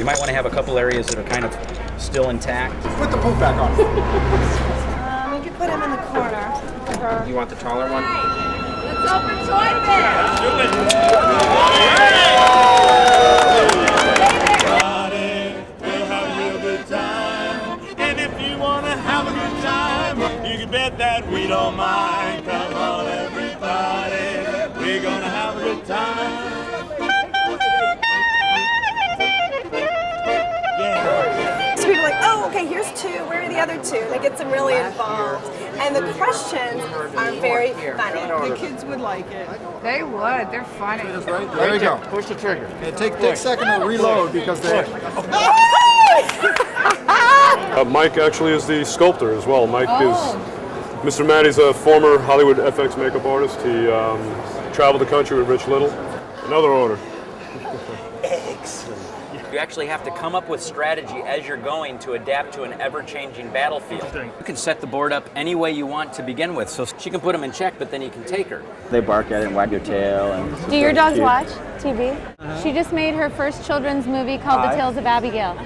You might want to have a couple areas that are kind of still intact. Put the poop back on. We could put him in the corner. You want the taller one? Let's open Toy Bin! We'll have a real good time. And if you want to have a good time, you can bet that we don't mind. Come on, everybody. We're going to have a good time. So people are like, oh, okay, here's two. Where are the other two? They get them really involved. And the questions are very funny. The kids would like it. They would. They're funny. There you go. Push the trigger. It take a second to reload because they... Mike actually is the sculptor as well. Mike is... Mr. Matty's a former Hollywood FX makeup artist. He traveled the country with Rich Little. Another owner. You actually have to come up with strategy as you're going to adapt to an ever-changing battlefield. You can set the board up any way you want to begin with, so she can put them in check, but then you can take her. They bark at it and wag their tail. And Do your dogs watch TV? She just made her first children's movie called The Tales of Abigail.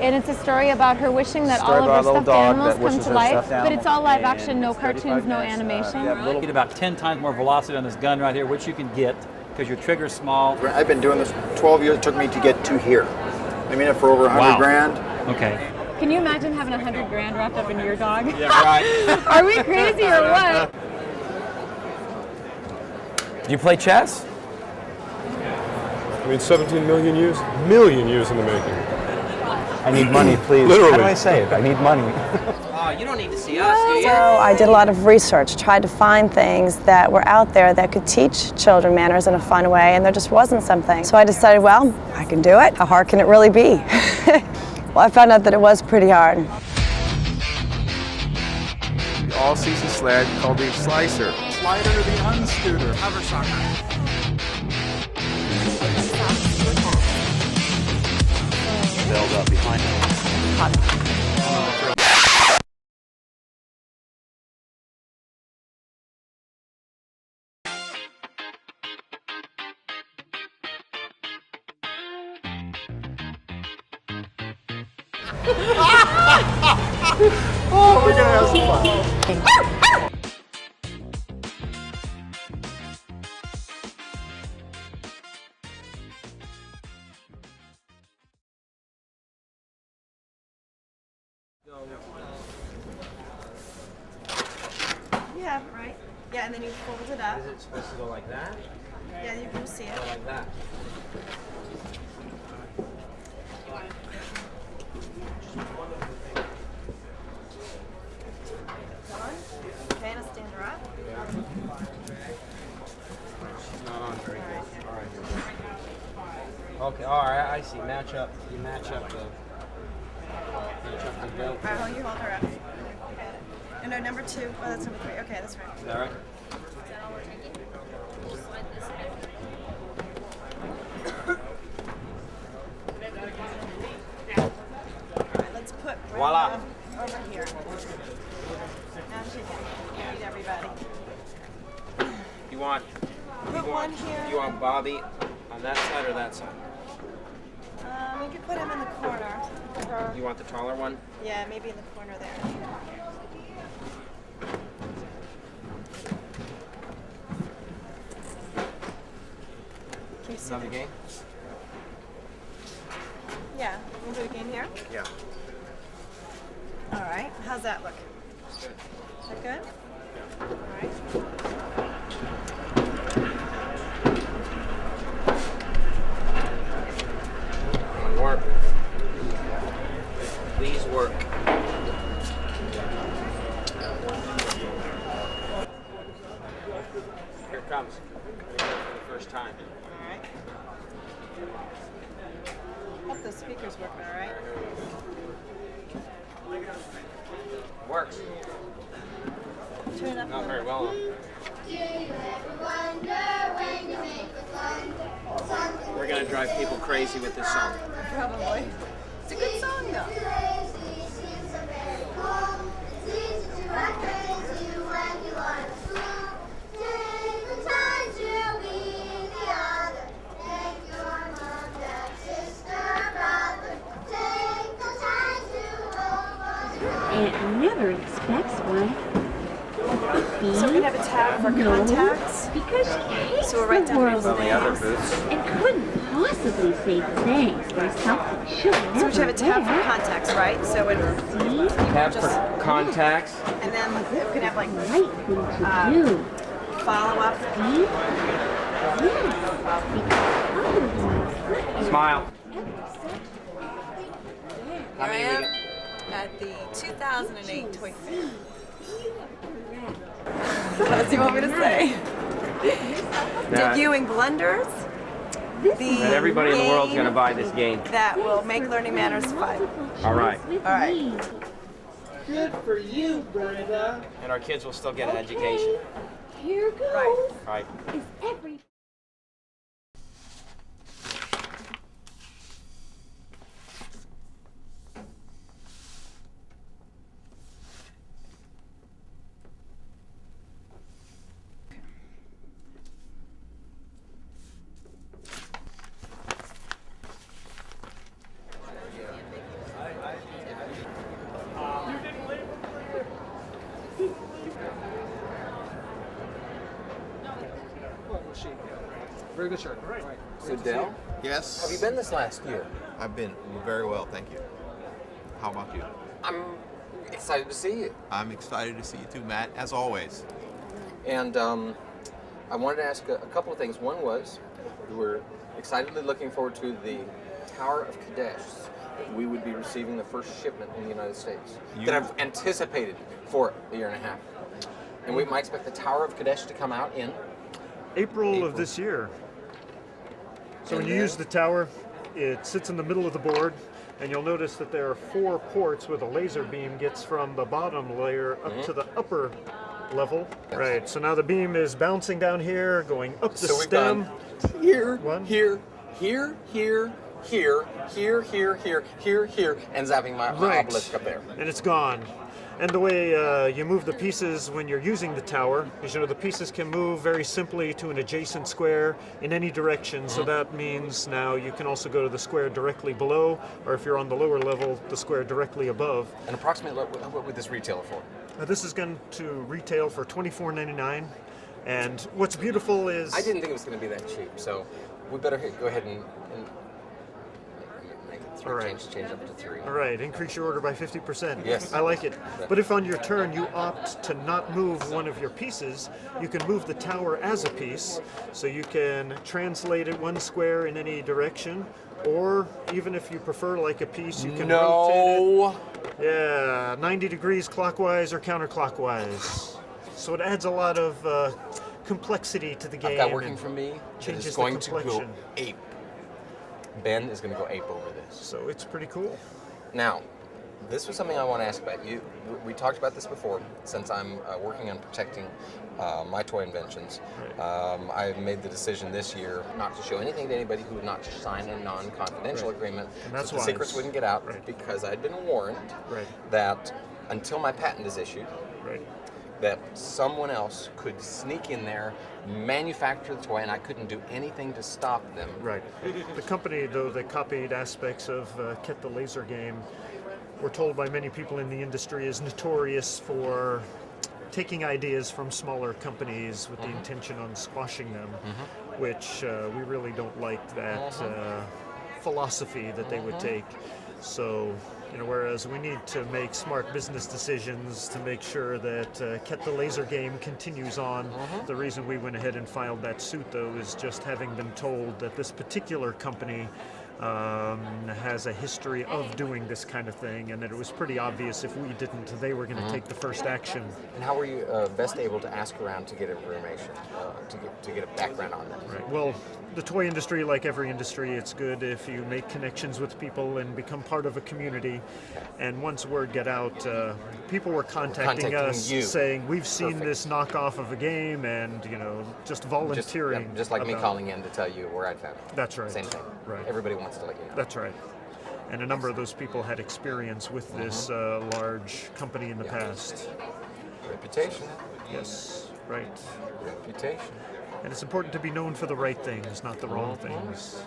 And it's a story about her wishing that all of her stuffed animals come to life, but it's all live action, no cartoons, no animation. You get about 10 times more velocity on this gun right here, which you can get because your trigger's small. I've been doing this 12 years. It took me to get to here. I mean it for over 100 grand. Okay. Can you imagine having 100 grand wrapped up in your dog? Yeah, right. Are we crazy or what? Do you play chess? I mean, 17 million years in the making. I need money, please. Literally. How do I say it? I need money. Oh, you don't need to see us, do you? So I did a lot of research, tried to find things that were out there that could teach children manners in a fun way, and there just wasn't something. So I decided, well, I can do it. How hard can it really be? Well, I found out that it was pretty hard. All-season sled called the Slicer. Slider the Unscooter. Hover soccer. Build up behind them. Oh, we're gonna have some fun. Yeah, right. Yeah, and then you fold it up. Is it supposed to go like that? Yeah, you can see it. Go like that. Okay, now stand her up. She's not on very good. All right. Okay, all right, I see. Match up. You match up the belt. All right, you hold her up. No, number two. Oh, that's number three. Okay, that's right. Is that right? All right, let's put Voila. over here. Now she can meet everybody. You want one here. You want Bobby on that side or that side? We could put him in the corner. You want the taller one? Yeah, maybe in the corner there. Can you see Another game? Yeah, we'll do a game here. Yeah. All right, how's that look? Good. Is that good? All right. Work. Please work. Here it comes. For the first time. All right. Hope the speaker's working all right. Works. Turn it up. Not very well. We're gonna drive people crazy with this song. Probably. It's a good song though. for contacts. Because she hates So we'll write the down world some of the other now boots. and couldn't possibly say thanks for something she'll never So we should have a tab for wear. contacts, right? So when See? Tab for contacts. and then we can have like Right thing to do. follow up. See? Yes. Because otherwise, Smile. Here I am at the 2008 Toy Fair. What else do you want me to say? Debuting Blunders. That everybody in the world's going to buy this game. That will make learning manners fun. All right. All right. Good for you, Brenda. And our kids will still get an education. here goes. Right. Is every Very good, sir. All right. So Dale, Yes. have you been this last year? I've been very well, thank you. How about you? I'm excited to see you. I'm excited to see you too, Matt, as always. And I wanted to ask a couple of things. One was, we were excitedly looking forward to the Tower of Kadesh. We would be receiving the first shipment in the United States that I've anticipated for a year and a half. And we might expect the Tower of Kadesh to come out in April of this year. So when you use the tower, it sits in the middle of the board, and you'll notice that there are 4 ports where the laser beam gets from the bottom layer up to the upper level. Right, so now the beam is bouncing down here, going up the stem. Here, One. here, here, here, here, here, here, here, here, here, and zapping my obelisk up there. And it's gone. And the way you move the pieces when you're using the tower is, the pieces can move very simply to an adjacent square in any direction. So that means now you can also go to the square directly below, or if you're on the lower level, the square directly above. And approximately what would this retail for? This is going to retail for $24.99. And what's beautiful is... I didn't think it was going to be that cheap, so we better go ahead and make it 3. All right. Change up to 3. All right, increase your order by 50%. Yes. I like it. But if on your turn you opt to not move one of your pieces, you can move the tower as a piece. So you can translate it 1 square in any direction, or even if you prefer like a piece, you can rotate it. Yeah, 90 degrees clockwise or counterclockwise. So it adds a lot of complexity to the game. I've got working for me. Changes It's going the to go complexion. ape. Ben is going to go ape over this. So it's pretty cool. Now, this was something I want to ask about. We talked about this before. Since I'm working on protecting my toy inventions, I've made the decision this year not to show anything to anybody who would not sign a non-confidential agreement, And that's so the secrets wouldn't get out, because I'd been warned that until my patent is issued, that someone else could sneak in there, manufacture the toy, and I couldn't do anything to stop them. Right. The company, though, that copied aspects of Khet the Laser Game, we're told by many people in the industry, is notorious for taking ideas from smaller companies with the intention on squashing them, which we really don't like that philosophy that they would take. So, whereas we need to make smart business decisions to make sure that Khet the Laser Game continues on. The reason we went ahead and filed that suit, though, is just having been told that this particular company has a history of doing this kind of thing, and that it was pretty obvious if we didn't, they were going to take the first action. And how were you best able to ask around to get information, to get a background on that? Right. Well, the toy industry, like every industry, it's good if you make connections with people and become part of a community. And once word got out, people were contacting us you. saying, we've seen this knockoff of a game, and just volunteering. Just like me calling in to tell you where I found it. That's right. Same thing. Right. Everybody wants to let you know. That's right. And a number of those people had experience with this large company in the past. Reputation. Yes, right. Reputation. And it's important to be known for the right things, not the wrong things.